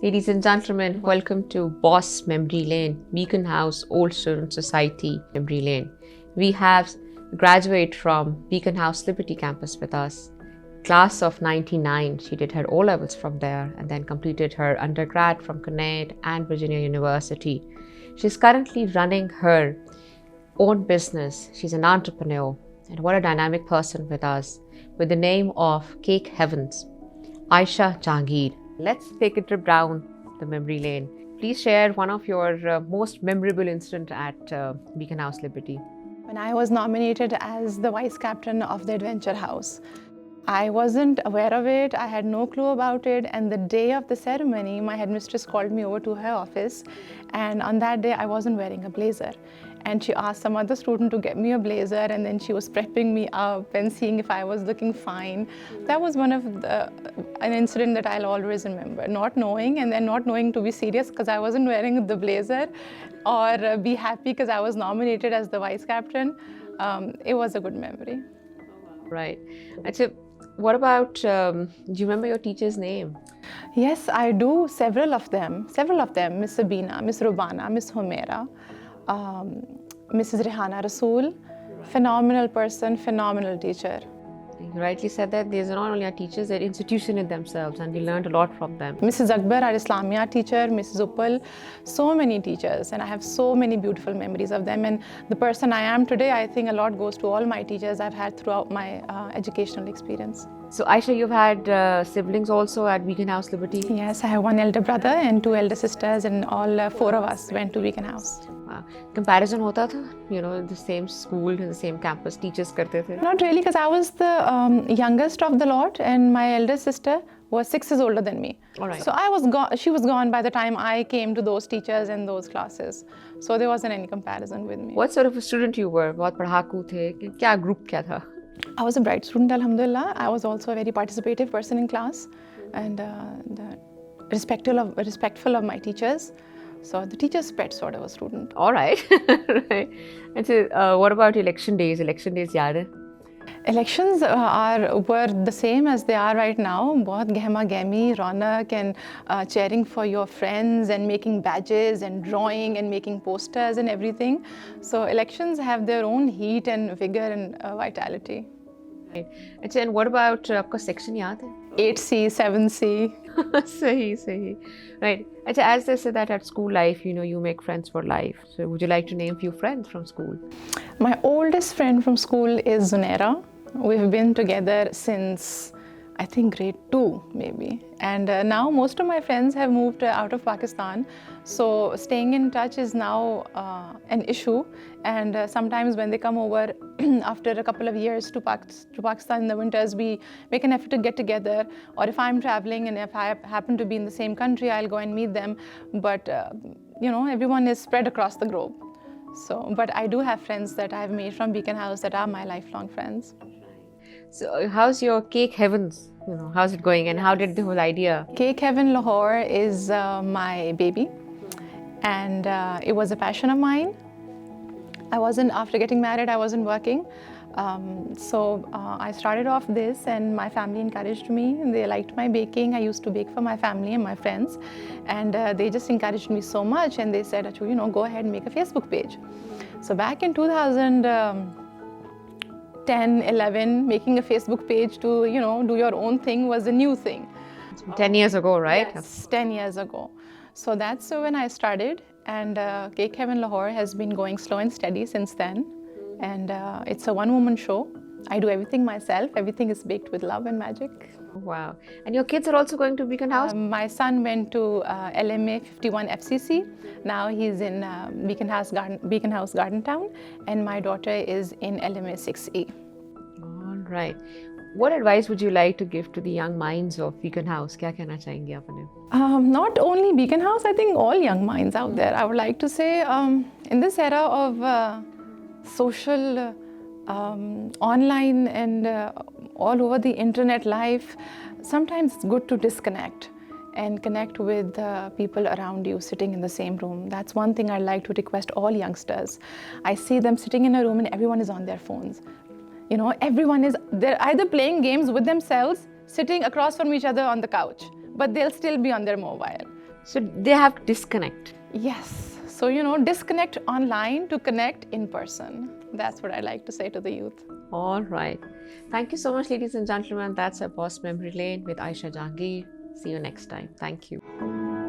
Ladies and gentlemen, welcome to Boss Memory Lane, Beaconhouse Old Student Society Memory Lane. We have a graduate from Beaconhouse Liberty Campus with us. Class of 99, she did her O-levels from there and then completed her undergrad from Connecticut and Virginia University. She's currently running her own business. She's an entrepreneur, and what a dynamic person with us, with the name of Cake Heavens, Ayesha Jehangir. Let's take a trip down the memory lane. Please share one of your most memorable incident at Beaconhouse Liberty. When I was nominated as the vice captain of the Adventure House, I wasn't aware of it, I had no clue about it, and the day of the ceremony, my headmistress called me over to her office, and on that day I wasn't wearing a blazer. And she asked some other student to get me a blazer, and then she was prepping me up and seeing if I was looking fine. That was an incident that I'll always remember, not knowing and then not knowing to be serious because I wasn't wearing the blazer, or be happy because I was nominated as the vice captain. It was a good memory. Right. Actually, what about, do you remember your teacher's name? Yes, I do. Several of them. Miss Sabina, Miss Rubana, Miss Homera, Mrs. Rehana Rasool. Phenomenal person, phenomenal teacher. You rightly said that these are not only our teachers, they're institution in themselves, and we learned a lot from them. Mrs. Akbar, our Islamia teacher, Mrs. Uppal, so many teachers, and I have so many beautiful memories of them. And the person I am today, I think a lot goes to all my teachers I've had throughout my educational experience. So Ayesha, you've had siblings also at Beaconhouse Liberty? Yes, I have one elder brother and two elder sisters, and all four of us went to Beaconhouse. Comparison hota tha? You know, in the same school, in the same campus, teachers karte the? Not really, because I was the youngest of the lot, and my elder sister was 6 years older than me. All right. So she was gone by the time I came to those teachers and those classes. So there wasn't any comparison with me. What sort of a student you were? बहुत पढ़ाकू थे? क्या group क्या था? I was a bright student, alhamdulillah. I was also a very participative person in class, and respectful of my teachers. So the teacher's pet sort of a student. All right. Right. And so, what about election days? Election days yaad hai? Elections were the same as they are right now. बहुत गहमा गहमी, रौनक, and cheering for your friends and making badges and drawing and making posters and everything. So elections have their own heat and vigor and vitality. Right. And what about आपका section याद है? 8C, 7C. Sahi. Right. As they say that at school life, you know, you make friends for life. So would you like to name a few friends from school? My oldest friend from school is Zunaira. We've been together since, I think, grade 2 maybe. And now most of my friends have moved out of Pakistan. So staying in touch is now an issue. And sometimes when they come over after a couple of years to Pakistan in the winters, we make an effort to get together. Or if I'm traveling and if I happen to be in the same country, I'll go and meet them. But, you know, everyone is spread across the globe. So, but I do have friends that I've made from Beaconhouse that are my lifelong friends. So how's your Cake Heavens? You know, how's it going, and how did the whole idea? Cake Heaven Lahore is my baby, and it was a passion of mine. After getting married, I wasn't working. So I started off this, and my family encouraged me, and they liked my baking. I used to bake for my family and my friends, and they just encouraged me so much, and they said, Achu, you know, go ahead and make a Facebook page. So back in 2010, 11, making a Facebook page to, you know, do your own thing was a new thing. 10 years ago, right? Yes, 10 years ago. So that's when I started, and Cake Heaven Lahore has been going slow and steady since then. And it's a one-woman show. I do everything myself. Everything is baked with love and magic. Wow. And your kids are also going to Beaconhouse? My son went to LMA 51 FCC. Now he's in Beaconhouse Garden Town, and my daughter is in LMA 6E. All right. What advice would you like to give to the young minds of Beaconhouse? क्या कहना चाहेंगे आपने? Not only Beaconhouse, I think all young minds out there. I would like to say, in this era of social, online, and all over the internet life, sometimes it's good to disconnect and connect with people around you sitting in the same room. That's one thing I'd like to request all youngsters. I see them sitting in a room and everyone is on their phones. You know, they're either playing games with themselves, sitting across from each other on the couch, but they'll still be on their mobile. So they have to disconnect. Yes. So, you know, disconnect online to connect in person. That's what I like to say to the youth. All right. Thank you so much, ladies and gentlemen. That's a Boss Memory Lane with Ayesha Jehangir. See you next time. Thank you.